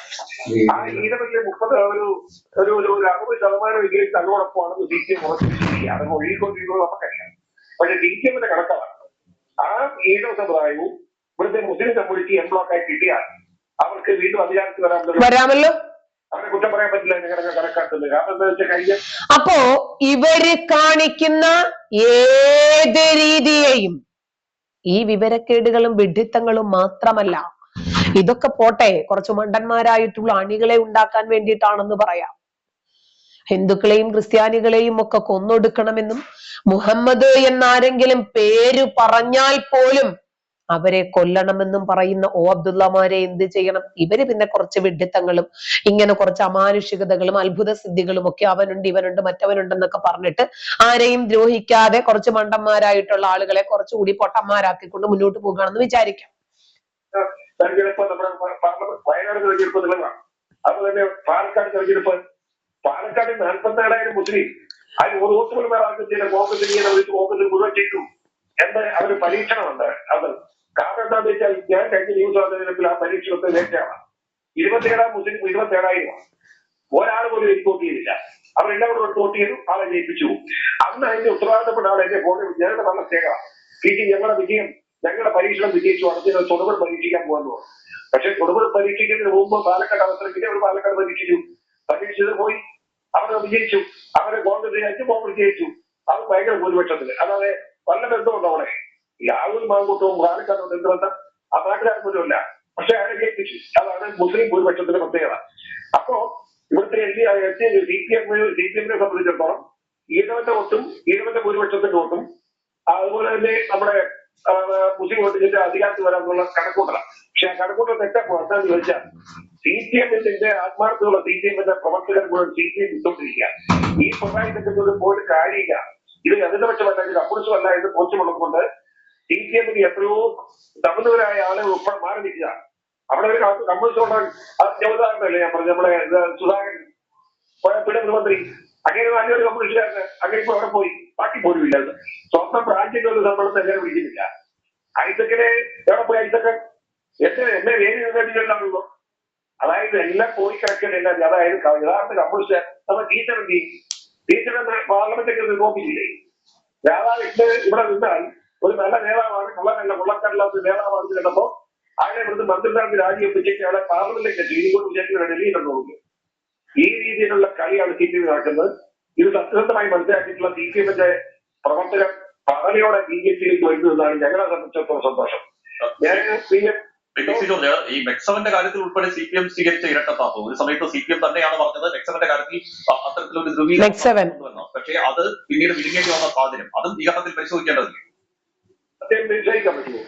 ആ ഈഴവത്തിലെ 60% എങ്കിലും തങ്ങളോടൊപ്പമാണെന്ന് CPM ഉറപ്പിച്ചിരിക്കുക. അത് ഒഴുകിക്കൊണ്ടിരിക്കുന്നത് നമുക്കറിയാം. പക്ഷെ CPMന്റെ കണക്കാണ് ആ ഈഴവ സമുദായവും ഇവിടുത്തെ മുസ്ലിം കമ്മ്യൂണിറ്റി എംബ്ലോക്കായി കിട്ടിയാൽ അവർക്ക് വീണ്ടും അധികാരത്തിൽ വരാമല്ലോ. അവരെ കുറ്റം പറയാൻ പറ്റില്ല. നിങ്ങളുടെ കണക്കാക്കുന്നത് കാരണം എന്താ വെച്ചാൽ കഴിഞ്ഞ അപ്പോ ഇവര് കാണിക്കുന്ന ഏത് രീതിയെയും ഈ വിവരക്കേടുകളും വിഡ്ഢിത്തങ്ങളും മാത്രമല്ല, ഇതൊക്കെ പോട്ടെ, കുറച്ച് മണ്ടന്മാരായിട്ടുള്ള അണികളെ ഉണ്ടാക്കാൻ വേണ്ടിയിട്ടാണെന്ന് പറയാം. ഹിന്ദുക്കളെയും ക്രിസ്ത്യാനികളെയും ഒക്കെ കൊന്നൊടുക്കണമെന്നും മുഹമ്മദ് എന്നാരെങ്കിലും പേര് പറഞ്ഞാൽ പോലും അവരെ കൊല്ലണമെന്നും പറയുന്ന അബ്ദുള്ളമാരെ എന്ത് ചെയ്യണം? ഇവര് പിന്നെ കുറച്ച് വിഡ്ഢിത്തങ്ങളും ഇങ്ങനെ കുറച്ച് അമാനുഷികതകളും അത്ഭുത സിദ്ധികളും ഒക്കെ അവനുണ്ട് ഇവനുണ്ട് മറ്റവനുണ്ടെന്നൊക്കെ പറഞ്ഞിട്ട് ആരെയും ദ്രോഹിക്കാതെ കുറച്ച് മണ്ടന്മാരായിട്ടുള്ള ആളുകളെ കുറച്ചുകൂടി പൊട്ടന്മാരാക്കിക്കൊണ്ട് മുന്നോട്ട് പോകുകയാണെന്ന് വിചാരിക്കാം. തെരഞ്ഞെടുപ്പ് നമ്മുടെ വയനാട് തെരഞ്ഞെടുപ്പ് നിലവാണ്. അതുപോലെ തന്നെ പാലക്കാട് തെരഞ്ഞെടുപ്പ്. പാലക്കാട് 44,000 മുസ്ലിം, അതിൽ ഒരു വോട്ട് പോലും ആർക്കും കോൺഗ്രസ് മുഴുവൻ ചെയ്തു എന്ന് അവര് പരീക്ഷണമുണ്ട്. അത് കാരണം എന്താണെന്ന് വെച്ചാൽ ഞാൻ കഴിഞ്ഞ ന്യൂസ് തെരഞ്ഞെടുപ്പിൽ ആ പരീക്ഷണത്തെ നേരത്തെയാണ് 27 മുസ്ലിം 27,000 ഒരാൾ പോലും എനിക്ക് വോട്ട് ചെയ്തില്ല. അവരെല്ലാവരും വോട്ട് ചെയ്തു, ആളെ ജയിപ്പിച്ചു. അന്ന് അതിന്റെ ഉത്തരവാദിത്തപ്പെട്ട ആൾ എന്നെ ഫോണിൽ ഞങ്ങളുടെ നല്ല സ്നേഹം ഞങ്ങളുടെ വിജയം, ഞങ്ങളുടെ പരീക്ഷണം വിജയിച്ചു, അടുത്ത തൊടുപുഴ പരീക്ഷിക്കാൻ പോകുന്നു. പക്ഷെ തൊടുപുഴ പരീക്ഷിക്കുന്നതിന് മുമ്പ് പാലക്കാട് അവസരം കിട്ടി. അവർ പാലക്കാട് പരീക്ഷിച്ചത് പോയി, അവരെ വിജയിച്ചു. അവരെ കോൺഗ്രസ് ജയിച്ചു. അത് ഭയങ്കര ഭൂരിപക്ഷത്തിന്. അതായത് വല്ല ബന്ധമുണ്ടോ അവിടെ? രാഹുൽ മാങ്കൂട്ടവും പാലക്കാടും എന്ത് ബന്ധം? ആ നാട്ടുകാർ പോലുമല്ല. പക്ഷെ അയാളെ ജയിപ്പിച്ചു. അതാണ് മുസ്ലിം ഭൂരിപക്ഷത്തിന്റെ പ്രത്യേകത. അപ്പോ ഇവിടുത്തെ CPM-നെ സംബന്ധിച്ചിടത്തോളം ഈഴവന്റെ വോട്ടും ഈഴവന്റെ ഭൂരിപക്ഷത്തിന്റെ വോട്ടും അതുപോലെ തന്നെ നമ്മുടെ മുസ്ലിം വോട്ടിന്റെ അധികാരത്തിൽ വരാനുള്ള കണക്കൂട്ടലാണ്. പക്ഷെ ആ കണക്കൂട്ടൽ തെറ്റപ്പോ എന്താണെന്ന് ചോദിച്ചാൽ CPM-ന്റെ ആത്മാർത്ഥമുള്ള CPM-ന്റെ പ്രവർത്തകർ മുഴുവൻ CPM വിട്ടുകൊണ്ടിരിക്കുക. ഈ പിണറായി സെക്രട്ടറി പോയിട്ട് കാര്യമില്ല. ഇത് ഇടതുപക്ഷമല്ല, ഇത് കമ്മ്യൂണിസ്റ്റമല്ല എന്ന് പോച്ചുമുള്ളതുകൊണ്ട് CPM-ന് എത്രയോ തമിഴ്നാരായ ആളുകൾ ഉൾപ്പെടെ മാറി നിൽക്കുക. അവിടെ ഒരു കമ്മ്യൂണിസ്റ്റ് ഉദാഹരണമല്ലേ ഞാൻ പറഞ്ഞു, നമ്മുടെ സുധാകരൻ മന്ത്രി അങ്ങനെ നല്ലൊരു കമ്മ്യൂണിസ്റ്റുകാരന് അങ്ങനെ ഇപ്പൊ അവിടെ പോയി, ബാക്കി പോലും ഇല്ല. സ്വന്തം രാജ്യങ്ങളുടെ ശമ്പളത്തെ എങ്ങനെ വിളിക്കുന്നില്ല. ഐസക്കിനെ എവിടെ പോയി? ഐസക്കൻ എന്നെ വേദി നിന്നിട്ടില്ലാണല്ലോ. അതായത് എല്ലാം പോയി കിടക്കുന്നില്ല. അതായത് യഥാർത്ഥ കമ്മ്യൂണിസ്റ്റ് നമ്മൾ ടീച്ചറെ പാർലമെന്റിൽ നോക്കിയില്ലേ? രാധാകൃഷ്ണൻ ഇവിടെ നിന്നാൽ ഒരു നല്ല നേതാവാണ്, കൊള്ളക്കാരില്ലാത്ത നേതാവാണെന്ന് കണ്ടപ്പോ അയാളെ ഇവിടുന്ന് മന്ത്രിസ്ഥാനത്ത് രാജിവെപ്പിച്ചിട്ട് അയാളെ പാർലമെന്റിലേക്ക് എത്തി. ഇതുകൊണ്ട് വിചാരിക്കുന്ന ഡൽഹിയിലെന്ന് നോക്കും. ഈ രീതിയിലുള്ള കളിയാണ് CPM നടക്കുന്നത്. ഇത് സത്യസന്ധമായി മനസ്സിലാക്കിയിട്ടുള്ള CPM-ന്റെ പ്രവർത്തകർ പകലയോടെ BJP-യിലേക്ക് വരുന്നതാണ് ഞങ്ങളെ സംബന്ധിച്ചിടത്തോളം സന്തോഷം. ഞാൻ ഈ മെക്സവന്റെ കാര്യത്തിൽ ഉൾപ്പെടെ CPM സ്വീകരിച്ച ഇരട്ടത്താപ്പ് ഒരു സമയത്ത് CPM തന്നെയാണ് പറഞ്ഞത് മെക്സവന്റെ കാര്യത്തിൽ അത്തരത്തിലൊരു ധ്രുവീകരണം. പക്ഷേ അത് പിന്നീട് വിഴുങ്ങേണ്ടി വന്ന സാഹചര്യം അതും ഈ ഘട്ടത്തിൽ പരിശോധിക്കേണ്ടതില്ല. സത്യം പരിശോധിക്കാൻ പറ്റുമോ?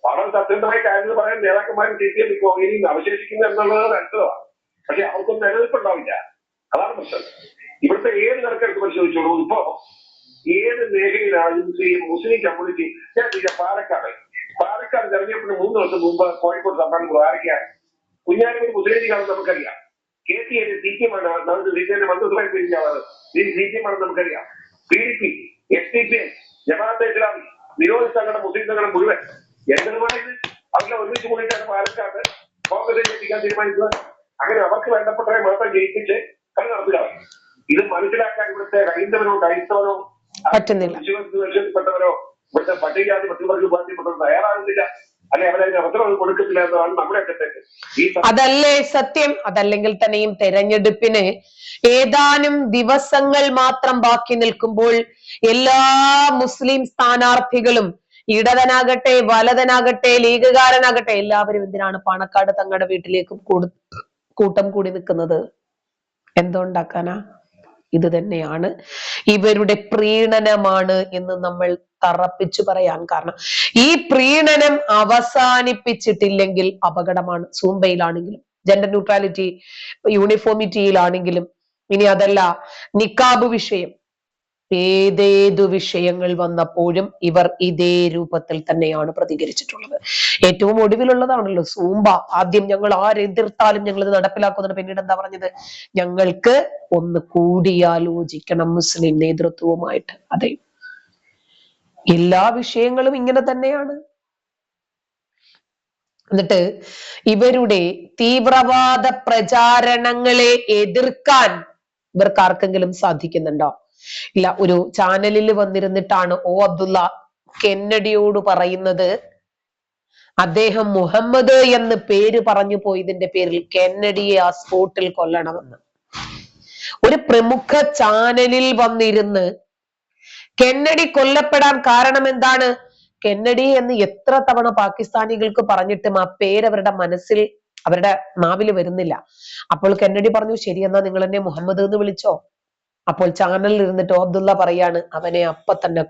വളരെ സത്യസന്ധമായ കാര്യങ്ങൾ പറയാൻ നേതാക്കന്മാരും CPM ഇനി അവശേഷിക്കുന്നത് എന്നുള്ളത് അത്ഭുതമാണ്. പക്ഷെ അവർക്കൊന്നും നിലനിൽപ്പുണ്ടാവില്ല. അതാണ് പ്രശ്നം. ഇവിടുത്തെ ഏത് നിരക്കെടുത്ത് പരിശോധിച്ചോളൂ. ഇപ്പോ ഏത് മേഖലയിലാണെങ്കിലും മുസ്ലിം കമ്മ്യൂണിറ്റി ഞാൻ പാലക്കാട് തെരഞ്ഞെടുപ്പിന് 3 ദിവസം മുമ്പ് കോഴിക്കോട് സമ്മേളനം ആരൊക്കെയാണ്? കുഞ്ഞാലിക്കുട്ടി മുസ്ലിം ലീഗാണെന്ന് നമുക്കറിയാം. KCA CPM-ആണ്, CPM-ന്റെ മന്ത്രിസഭയിൽ പിരിഞ്ഞാണ്, CPM-ആണെന്ന് നമുക്കറിയാം. PDP, SDPI, ജമാഅത്തെ ഇസ്ലാമി, നിരോധിത സംഘടന, മുസ്ലിം സംഘടന മുഴുവൻ എന്തുമായിട്ട് അവരെ ഒരുമിച്ച് കൂടിയിട്ടാണ് പാലക്കാട് കോൺഗ്രസ് ജയിപ്പിക്കാൻ തീരുമാനിച്ചത്. അങ്ങനെ അവർക്ക് വേണ്ടപ്പെട്ടവരെ മാത്രം ജയിപ്പിച്ച് കളി നടത്തുക. ഇത് മനസ്സിലാക്കാൻ ഇവിടുത്തെ ഹൈന്ദവനോ ക്രൈസ്തവനോ വിശ്വാസത്തിൽപ്പെട്ടവരോ ഇവിടുത്തെ പട്ടികജാതി പട്ടികവർഗ വിഭാഗത്തിൽപ്പെട്ടവരോ തയ്യാറാകുന്നില്ല. അല്ലെ അവരതിന് അവസരം കൊടുക്കത്തില്ല എന്നതാണ് നമ്മുടെ തെറ്റ്. അതല്ലേ സത്യം? അതല്ലെങ്കിൽ തന്നെയും തെരഞ്ഞെടുപ്പിന് ഏതാനും ദിവസങ്ങൾ മാത്രം ബാക്കി നിൽക്കുമ്പോൾ എല്ലാ മുസ്ലിം സ്ഥാനാർത്ഥികളും ഇടതനാകട്ടെ വലതനാകട്ടെ ലീഗുകാരനാകട്ടെ എല്ലാവരും എന്തിനാണ് പാണക്കാട് തങ്ങളുടെ വീട്ടിലേക്ക് കൂട്ടം കൂടി നിൽക്കുന്നത്? എന്തുണ്ടാക്കാനാ? ഇത് തന്നെയാണ് ഇവരുടെ പ്രീണനമാണ് എന്ന് നമ്മൾ തറപ്പിച്ചു പറയാൻ കാരണം. ഈ പ്രീണനം അവസാനിപ്പിച്ചിട്ടില്ലെങ്കിൽ അപകടമാണ്. സൂംബയിലാണെങ്കിലും ജെൻഡർ ന്യൂട്രാലിറ്റി യൂണിഫോമിറ്റിയിലാണെങ്കിലും ഇനി അതല്ല നിക്കാബ് വിഷയം, ഏതേതു വിഷയങ്ങൾ വന്നപ്പോഴും ഇവർ ഇതേ രൂപത്തിൽ തന്നെയാണ് പ്രതികരിച്ചിട്ടുള്ളത്. ഏറ്റവും ഒടുവിലുള്ളതാണല്ലോ സൂംബ. ആദ്യം ഞങ്ങൾ ആരെതിർത്താലും ഞങ്ങൾ ഇത് നടപ്പിലാക്കുന്നത്. പിന്നീട് എന്താ പറഞ്ഞത്? ഞങ്ങൾക്ക് ഒന്ന് കൂടിയാലോചിക്കണം മുസ്ലിം നേതൃത്വവുമായിട്ട്. അതെ, എല്ലാ വിഷയങ്ങളും ഇങ്ങനെ തന്നെയാണ്. എന്നിട്ട് ഇവരുടെ തീവ്രവാദ പ്രചാരണങ്ങളെ എതിർക്കാൻ ഇവർക്ക് ആർക്കെങ്കിലും സാധിക്കുന്നുണ്ടോ? ഇല്ല. ഒരു ചാനലിൽ വന്നിരുന്നിട്ടാണ് ഒ അബ്ദുള്ള കെന്നഡിയോട് പറയുന്നത് അദ്ദേഹം മുഹമ്മദ് എന്ന് പേര് പറഞ്ഞു പോയതിന്റെ പേരിൽ കെന്നഡിയെ ആ സ്പോട്ടിൽ കൊല്ലണമെന്ന്. ഒരു പ്രമുഖ ചാനലിൽ വന്നിരുന്ന് കെന്നഡി കൊല്ലപ്പെടാൻ കാരണം എന്താണ്? കെന്നഡി എന്ന് എത്ര തവണ പാകിസ്ഥാനികൾക്ക് പറഞ്ഞിട്ടും ആ പേര് അവരുടെ മനസ്സിൽ, അവരുടെ നാവിൽ വരുന്നില്ല. അപ്പോൾ കെന്നഡി പറഞ്ഞു, ശരി എന്നാ നിങ്ങൾ എന്നെ മുഹമ്മദ് എന്ന് വിളിച്ചോ. അപ്പോൾ ചാനലിൽ ഇരുന്നിട്ട് അബ്ദുള്ള പറയാണ് അവനെ അപ്പൊ തന്നെ